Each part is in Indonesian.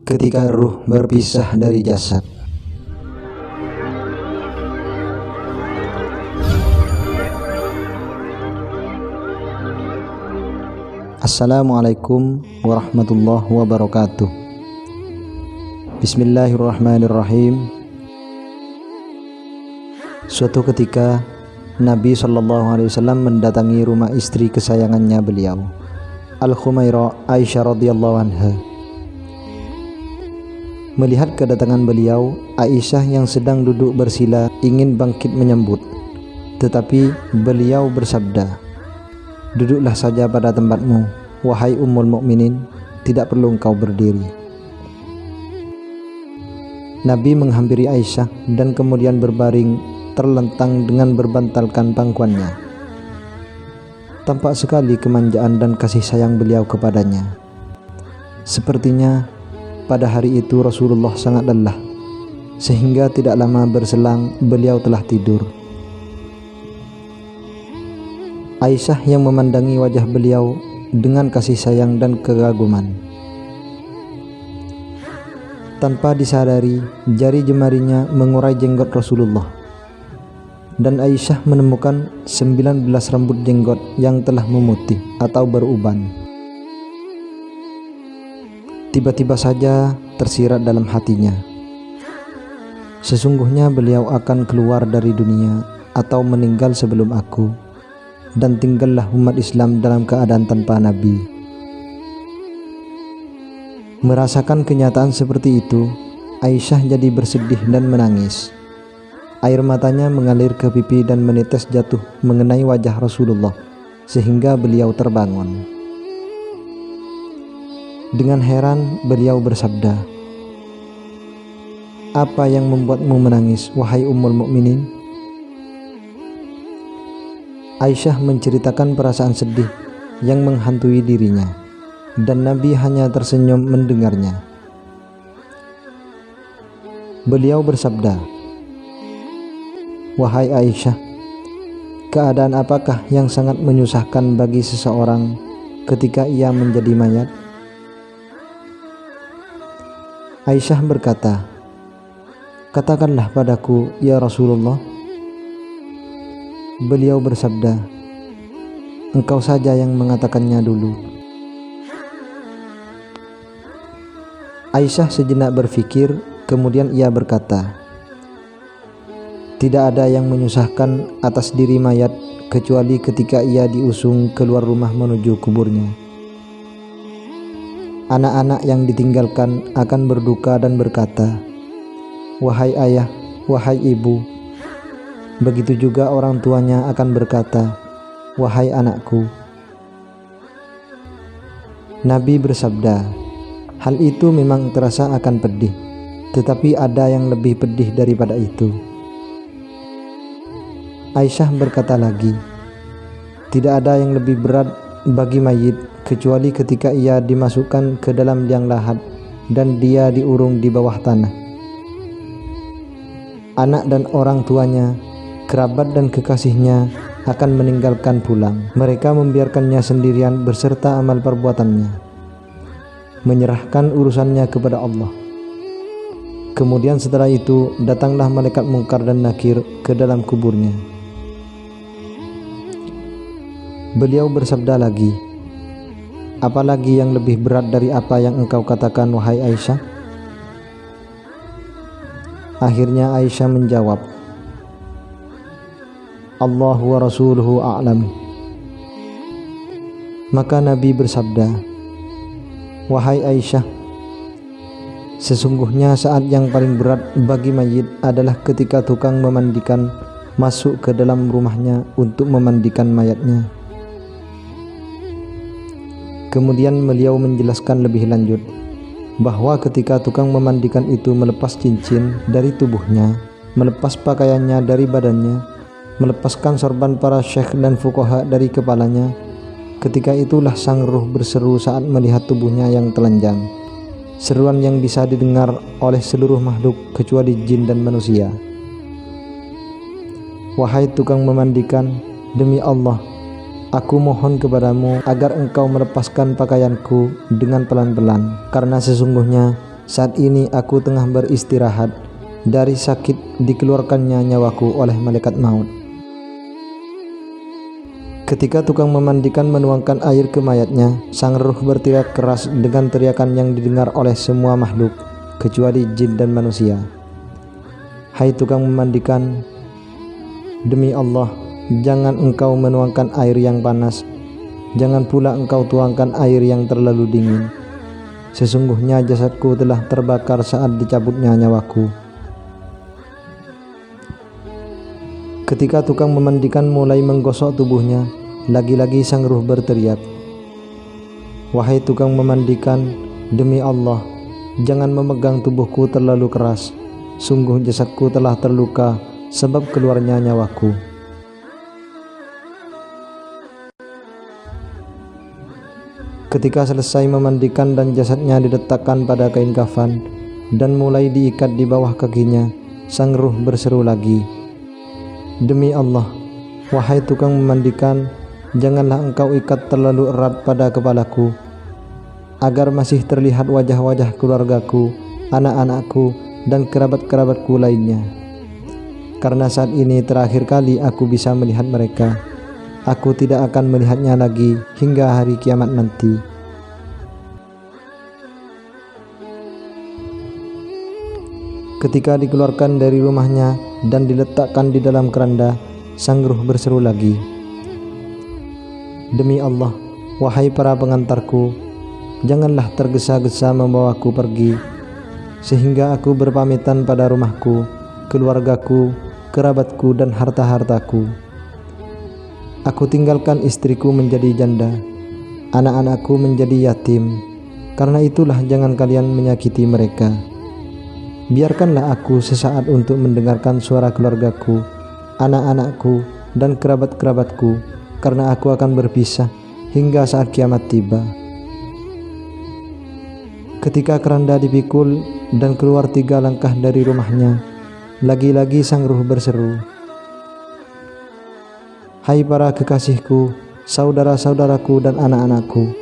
ketika ruh berpisah dari jasad. Assalamualaikum warahmatullahi wabarakatuh. Bismillahirrahmanirrahim. Suatu ketika Nabi SAW mendatangi rumah istri kesayangannya beliau, Al-Khumairah Aisyah radhiyallahu anha. Melihat kedatangan beliau, Aisyah yang sedang duduk bersila ingin bangkit menyambut, tetapi beliau bersabda, "Duduklah saja pada tempatmu, wahai Ummul Mukminin, tidak perlu engkau berdiri." Nabi menghampiri Aisyah dan kemudian berbaring terlentang dengan berbantalkan pangkuannya. Tampak sekali kemanjaan dan kasih sayang beliau kepadanya. Sepertinya pada hari itu Rasulullah sangat lelah, sehingga tidak lama berselang beliau telah tidur. Aisyah yang memandangi wajah beliau dengan kasih sayang dan kekaguman. Tanpa disadari, jari jemarinya mengurai jenggot Rasulullah, dan Aisyah menemukan 19 rambut jenggot yang telah memutih atau beruban. Tiba-tiba saja tersirat dalam hatinya, sesungguhnya beliau akan keluar dari dunia atau meninggal sebelum aku, dan tinggallah umat Islam dalam keadaan tanpa Nabi. Merasakan kenyataan seperti itu, Aisyah jadi bersedih dan menangis. Air matanya mengalir ke pipi dan menetes jatuh mengenai wajah Rasulullah, sehingga beliau terbangun. Dengan heran beliau bersabda, "Apa yang membuatmu menangis, wahai Ummul Mukminin?" Aisyah menceritakan perasaan sedih yang menghantui dirinya, dan Nabi hanya tersenyum mendengarnya. Beliau bersabda, "Wahai Aisyah, keadaan apakah yang sangat menyusahkan bagi seseorang ketika ia menjadi mayat?" Aisyah berkata, "Katakanlah padaku, ya Rasulullah." Beliau bersabda, "Engkau saja yang mengatakannya dulu." Aisyah sejenak berfikir, kemudian ia berkata, "Tidak ada yang menyusahkan atas diri mayat kecuali ketika ia diusung keluar rumah menuju kuburnya. Anak-anak yang ditinggalkan akan berduka dan berkata, 'Wahai ayah, wahai ibu.' Begitu juga orang tuanya akan berkata, 'Wahai anakku.'" Nabi bersabda, "Hal itu memang terasa akan pedih, tetapi ada yang lebih pedih daripada itu." Aisyah berkata lagi, "Tidak ada yang lebih berat bagi mayit kecuali ketika ia dimasukkan ke dalam liang lahat dan dia diurung di bawah tanah. Anak dan orang tuanya, kerabat dan kekasihnya akan meninggalkan pulang. Mereka membiarkannya sendirian beserta amal perbuatannya, menyerahkan urusannya kepada Allah. Kemudian setelah itu datanglah malaikat Munkar dan Nakir ke dalam kuburnya." Beliau bersabda lagi, "Apalagi yang lebih berat dari apa yang engkau katakan, wahai Aisyah?" Akhirnya Aisyah menjawab, "Allahu wa rasuluhu a'lam." Maka Nabi bersabda, "Wahai Aisyah, sesungguhnya saat yang paling berat bagi mayit adalah ketika tukang memandikan masuk ke dalam rumahnya untuk memandikan mayatnya." Kemudian beliau menjelaskan lebih lanjut bahwa ketika tukang memandikan itu melepas cincin dari tubuhnya, melepas pakaiannya dari badannya, melepaskan sorban para syekh dan fuqaha dari kepalanya, ketika itulah sang ruh berseru saat melihat tubuhnya yang telanjang, seruan yang bisa didengar oleh seluruh makhluk kecuali jin dan manusia. "Wahai tukang memandikan, demi Allah, Aku mohon kepadamu agar engkau melepaskan pakaianku dengan pelan-pelan, karena sesungguhnya Saat ini aku tengah beristirahat dari sakit dikeluarkannya nyawaku oleh malaikat maut. Ketika tukang memandikan menuangkan air ke mayatnya, sang ruh berteriak keras dengan teriakan yang didengar oleh semua makhluk, kecuali jin dan manusia. Hai tukang memandikan, demi Allah, jangan engkau menuangkan air yang panas, jangan pula engkau tuangkan air yang terlalu dingin. Sesungguhnya jasadku telah terbakar saat dicabutnya nyawaku. Ketika tukang memandikan mulai menggosok tubuhnya, lagi-lagi sang ruh berteriak, wahai tukang memandikan, demi Allah, jangan memegang tubuhku terlalu keras. Sungguh jasadku telah terluka sebab keluarnya nyawaku. Ketika selesai memandikan dan jasadnya diletakkan pada kain kafan dan mulai diikat di bawah kakinya, sang ruh berseru lagi, demi Allah, wahai tukang memandikan, janganlah engkau ikat terlalu erat pada kepalaku, agar masih terlihat wajah-wajah keluargaku, anak-anakku, dan kerabat-kerabatku lainnya. Karena saat ini terakhir kali aku bisa melihat mereka. Aku tidak akan melihatnya lagi hingga hari kiamat nanti. Ketika dikeluarkan dari rumahnya dan diletakkan di dalam keranda, sang ruh berseru lagi, demi Allah, wahai para pengantarku, janganlah tergesa-gesa membawaku pergi, sehingga aku berpamitan pada rumahku, keluargaku, kerabatku, dan harta-hartaku. Aku tinggalkan istriku menjadi janda, anak-anakku menjadi yatim. Karena itulah jangan kalian menyakiti mereka. Biarkanlah aku sesaat untuk mendengarkan suara keluargaku, anak-anakku, dan kerabat-kerabatku, karena aku akan berpisah hingga saat kiamat tiba. Ketika keranda dipikul dan keluar 3 langkah dari rumahnya, lagi-lagi sang ruh berseru, hai para kekasihku, saudara-saudaraku, dan anak-anakku,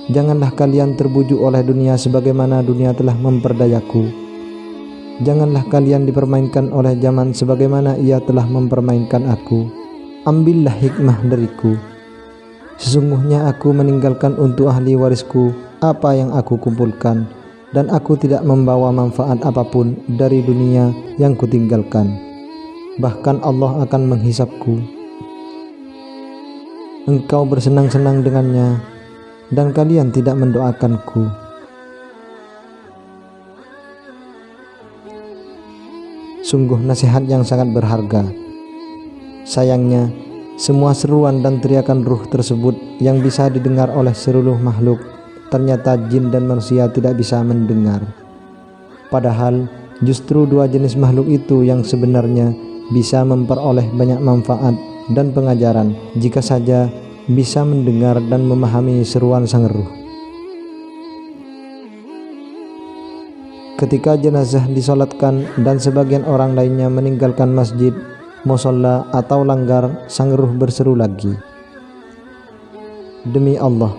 janganlah kalian terbujuk oleh dunia sebagaimana dunia telah memperdayaku. Janganlah kalian dipermainkan oleh zaman sebagaimana ia telah mempermainkan aku. Ambillah hikmah dariku. Sesungguhnya aku meninggalkan untuk ahli warisku apa yang aku kumpulkan, dan aku tidak membawa manfaat apapun dari dunia yang kutinggalkan. Bahkan Allah akan menghisapku. Engkau bersenang-senang dengannya, dan kalian tidak mendoakanku. Sungguh nasihat yang sangat berharga. Sayangnya, semua seruan dan teriakan ruh tersebut yang bisa didengar oleh seluruh makhluk, ternyata jin dan manusia tidak bisa mendengar. Padahal justru 2 jenis makhluk itu yang sebenarnya bisa memperoleh banyak manfaat dan pengajaran jika saja bisa mendengar dan memahami seruan sang ruh. Ketika jenazah disolatkan dan sebagian orang lainnya meninggalkan masjid, musholla, atau langgar, sang ruh berseru lagi, demi Allah,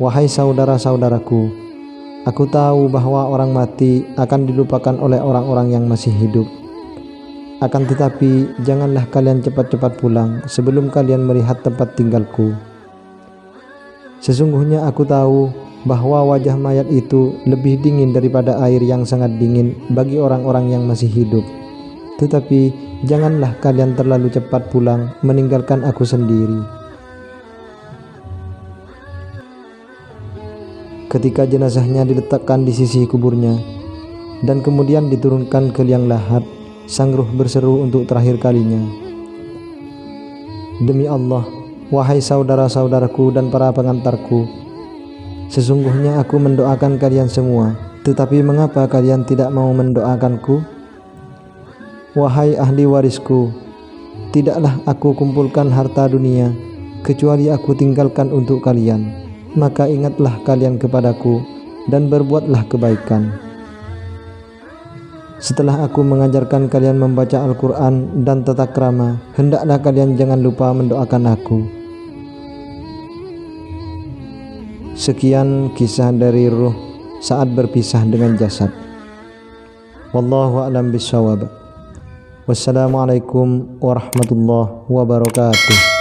wahai saudara-saudaraku, aku tahu bahwa orang mati akan dilupakan oleh orang-orang yang masih hidup. Akan tetapi janganlah kalian cepat-cepat pulang sebelum kalian melihat tempat tinggalku. Sesungguhnya aku tahu bahwa wajah mayat itu lebih dingin daripada air yang sangat dingin bagi orang-orang yang masih hidup. Tetapi janganlah kalian terlalu cepat pulang meninggalkan aku sendiri. Ketika jenazahnya diletakkan di sisi kuburnya dan kemudian diturunkan ke liang lahat, sang ruh berseru untuk terakhir kalinya, demi Allah, wahai saudara-saudaraku dan para pengantarku, sesungguhnya aku mendoakan kalian semua, tetapi mengapa kalian tidak mau mendoakanku? Wahai ahli warisku, tidaklah aku kumpulkan harta dunia kecuali aku tinggalkan untuk kalian. Maka ingatlah kalian kepadaku dan berbuatlah kebaikan. Setelah aku mengajarkan kalian membaca Al-Quran dan tata krama, hendaklah kalian jangan lupa mendoakan aku. Sekian kisah dari ruh saat berpisah dengan jasad. Wallahu a'lam bishawab. Wassalamualaikum warahmatullahi wabarakatuh.